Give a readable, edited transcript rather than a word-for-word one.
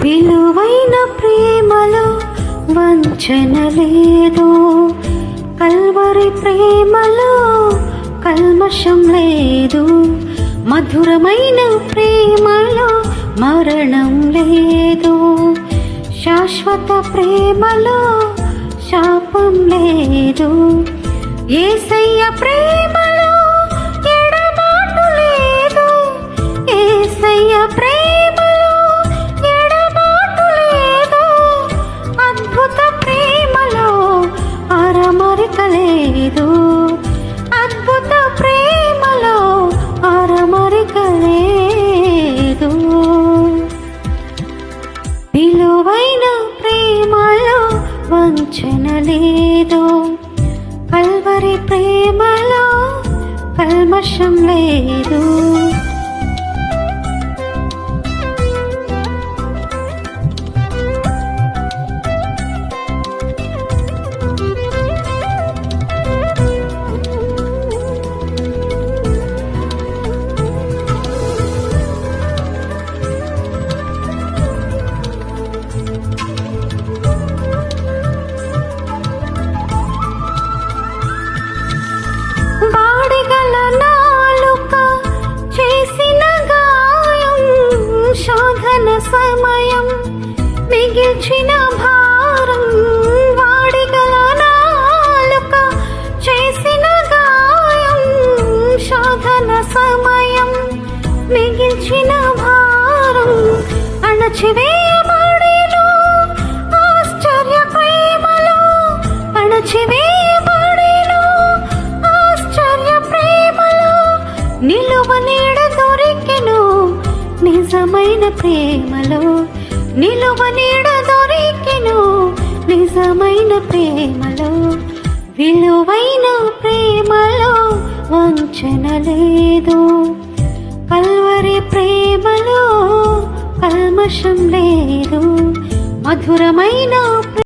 విలువైన ప్రేమలో వంచన లేదు, కల్వరి ప్రేమలో కల్మషం లేదు, మధురమైన ప్రేమలో మరణం లేదు, శాశ్వత ప్రేమలో శాపం లేదు, యేసయ్య ప్రేమలో ఎడబాటు లేదు, యేసయ్య ప్రేమలో ఎడబాటు లేదు, అద్భుత ప్రేమలో అరమరిక లేదు, అద్భుత ప్రేమలో అరమరిక లేదు, విలువైన ప్రేమలో వంచన లేదు, కల్వరి ప్రేమలో కల్మషం లేదు. సమయం మిగిల్చిన భారం, వాడిగల నాలుక చేసిన గాయం, శోధన సమయం మిగిల్చిన భారం, అణచివేయబడిను ఆశ్చర్య ప్రేమలో, అణచివేయబడిను ఆశ్చర్య ప్రేమలో, నిలువ నీడ దొరికెను నిజమైన ప్రేమలో, నిలువ నీడ దొరికెను నిజమైన ప్రేమలో, విలువైన ప్రేమలో వంచన లేదు, కల్వరి ప్రేమలో కల్మషం లేదు, మధురమైన